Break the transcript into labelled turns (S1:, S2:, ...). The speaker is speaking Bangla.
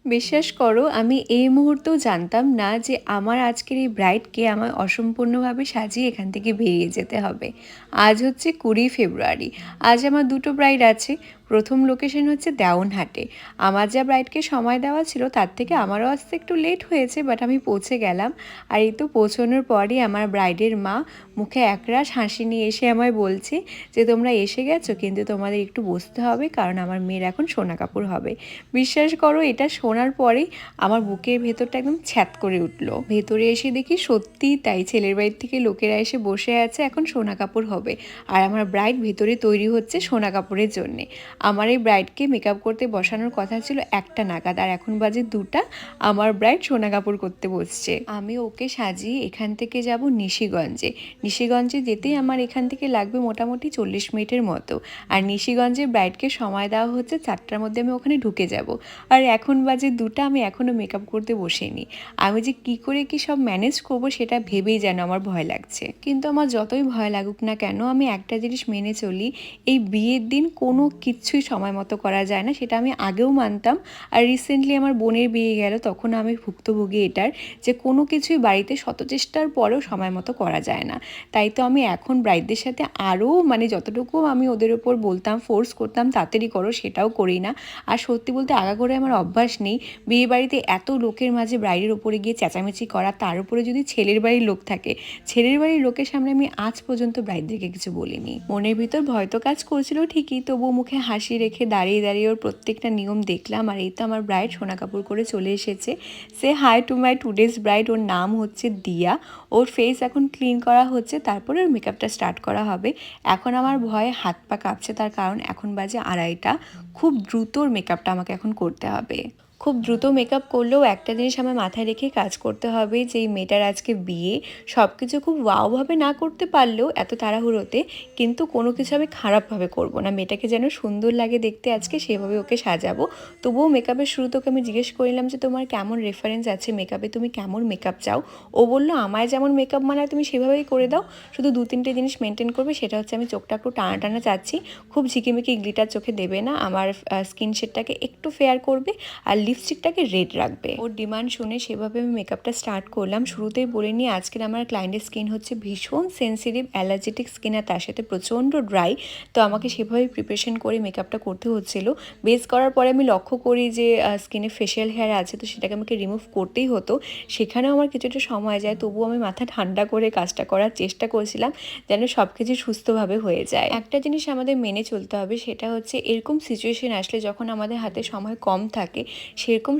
S1: বিশ্বাস করো আমি এই মুহূর্তেও জানতাম না যে আমার আজকের এই ব্রাইডকে আমার অসম্পূর্ণভাবে সাজিয়ে এখান থেকে বেরিয়ে যেতে হবে। আজ হচ্ছে 20 ফেব্রুয়ারি। আজ আমার দুটো ব্রাইড আছে। প্রথম লোকেশন হচ্ছে দেওয়ানহাটে। আমার যা ব্রাইডকে সময় দেওয়া ছিল তার থেকে আমারও আসতে একটু লেট হয়েছে, বাট আমি পৌঁছে গেলাম। আর এই তো পৌঁছানোর পরই আমার ব্রাইডের মা মুখে একরাশ হাসি নিয়ে এসে আমায় বলছে যে তোমরা এসে গেছো, কিন্তু তোমাদের একটু বসতে হবে কারণ আমার মেয়ের এখন সোনা কাপড় হবে। বিশ্বাস করো এটা শোনার পরেই আমার বুকের ভেতরটা একদম ছ্যাত করে উঠলো। ভেতরে এসে দেখি সত্যিই তাই, ছেলের বাড়ির থেকে লোকেরা এসে বসে আছে, এখন সোনা কাপড় হবে। আর আমার ব্রাইড ভেতরে তৈরি হচ্ছে সোনা কাপড়ের জন্যে। আমার এই ব্রাইডকে মেকআপ করতে বসানোর কথা ছিল 1টা নাগাদ, আর এখন বাজে 2টা। আমার ব্রাইড সোনা কাপড় করতে বসছে। আমি ওকে সাজিয়ে এখান থেকে যাব নিশিগঞ্জে। নিশিগঞ্জে যেতেই আমার এখান থেকে লাগবে মোটামুটি 40 মিনিটের মতো। আর নিশিগঞ্জে ব্রাইডকে সময় দেওয়া হচ্ছে 4টার মধ্যে আমি ওখানে ঢুকে যাব। আর এখন বাজে 2টা, আমি এখনও মেকআপ করতে বসিনি। আমি যে কি করে কি সব ম্যানেজ করব সেটা ভেবেই যেন আমার ভয় লাগছে। কিন্তু আমার যতই ভয় লাগুক না কেন, আমি একটা জিনিস মেনে চলি, এই বিয়ের দিন কোনো কিছুই সময় মতো করা যায় না। সেটা আমি আগেও মানতাম, আর রিসেন্টলি আমার বোনের বিয়ে গেল, তখন আমি ভুক্তভোগী এটার, যে কোনো কিছুই বাড়িতে শত চেষ্টার পরেও সময় মতো করা যায় না। তাই তো আমি এখন ব্রাইডদের সাথে আরও যতটুকু আমি ওদের ওপর বলতাম, ফোর্স করতাম তাড়াতাড়ি করো, সেটাও করি না। আর সত্যি বলতে আগাগোড়ায় আমার অভ্যাস নেই বিয়ে বাড়িতে এত লোকের মাঝে ব্রাইডের ওপরে গিয়ে চেঁচামেচি করা, তার উপরে যদি ছেলের বাড়ির লোক থাকে। ছেলের বাড়ির লোকের সামনে আমি আজ পর্যন্ত ব্রাইডদেরকে কিছু বলিনি। মনের ভিতর ভয় তো কাজ করছিল ঠিকই, তবুও মুখে হাসি রেখে দাঁড়িয়ে দাঁড়িয়ে ওর প্রত্যেকটা নিয়ম দেখলাম। আর এই তো আমার ব্রাইড সোনা কাপড় করে চলে এসেছে। সে hi to my today's bride. ওর নাম হচ্ছে দিয়া। ওর ফেস এখন ক্লিন করা হচ্ছে, তারপরে ওর মেকআপটা স্টার্ট করা হবে। এখন আমার ভয়ে হাত পা কাঁপছে, তার কারণ এখন বাজে 2:30। খুব দ্রুত ওর মেকআপটা আমাকে এখন করতে হবে। খুব দ্রুত মেকআপ করলেও একটা জিনিস আমার মাথায় রেখে কাজ করতে হবে, যে এই মেয়েটার আজকে বিয়ে। সব কিছু খুব ওয়াওভাবে না করতে পারলেও এত তাড়াহুড়োতে, কিন্তু কোনো কিছু আমি খারাপভাবে করব না। মেয়েটাকে যেন সুন্দর লাগে দেখতে আজকে, সেভাবে ওকে সাজাবো। তবুও মেকআপের শুরুতে ওকে আমি জিজ্ঞেস করলাম যে তোমার কেমন রেফারেন্স আছে মেকআপে, তুমি কেমন মেকআপ চাও। ও বললো আমায় যেমন মেকআপ মানায় তুমি সেভাবেই করে দাও, শুধু 2-3টে জিনিস মেনটেন করবে। সেটা হচ্ছে আমি চোখটা একটু টানা টানা চাচ্ছি, খুব ঝিকিমিকি গ্লিটার চোখে দেবে না, আমার স্কিন শেডটাকে একটু ফেয়ার করবে, আর লিপস্টিকটাকে রেড রাখবে। ওর ডিমান্ড শুনে সেভাবে আমি মেকআপটা স্টার্ট করলাম। শুরুতেই বলে নিই আজকের আমার ক্লায়েন্টের স্কিন হচ্ছে ভীষণ সেন্সিটিভ, অ্যালার্জেটিক স্কিন, আর তার সাথে প্রচণ্ড ড্রাই। তো আমাকে সেভাবেই প্রিপারেশন করে মেকআপটা করতে হচ্ছিল। বেস করার পরে আমি লক্ষ্য করি যে স্কিনে ফেশিয়াল হেয়ার আছে, তো সেটাকে আমাকে রিমুভ করতেই হতো। সেখানেও আমার কিছুটা সময় যায়, তবুও আমি মাথা ঠান্ডা করে কাজটা করার চেষ্টা করছিলাম যেন সব কিছু সুস্থভাবে হয়ে যায়। একটা জিনিস আমাদের মেনে চলতে হবে, সেটা হচ্ছে এরকম সিচুয়েশন আসলে যখন আমাদের হাতে সময় কম থাকে, সেরকম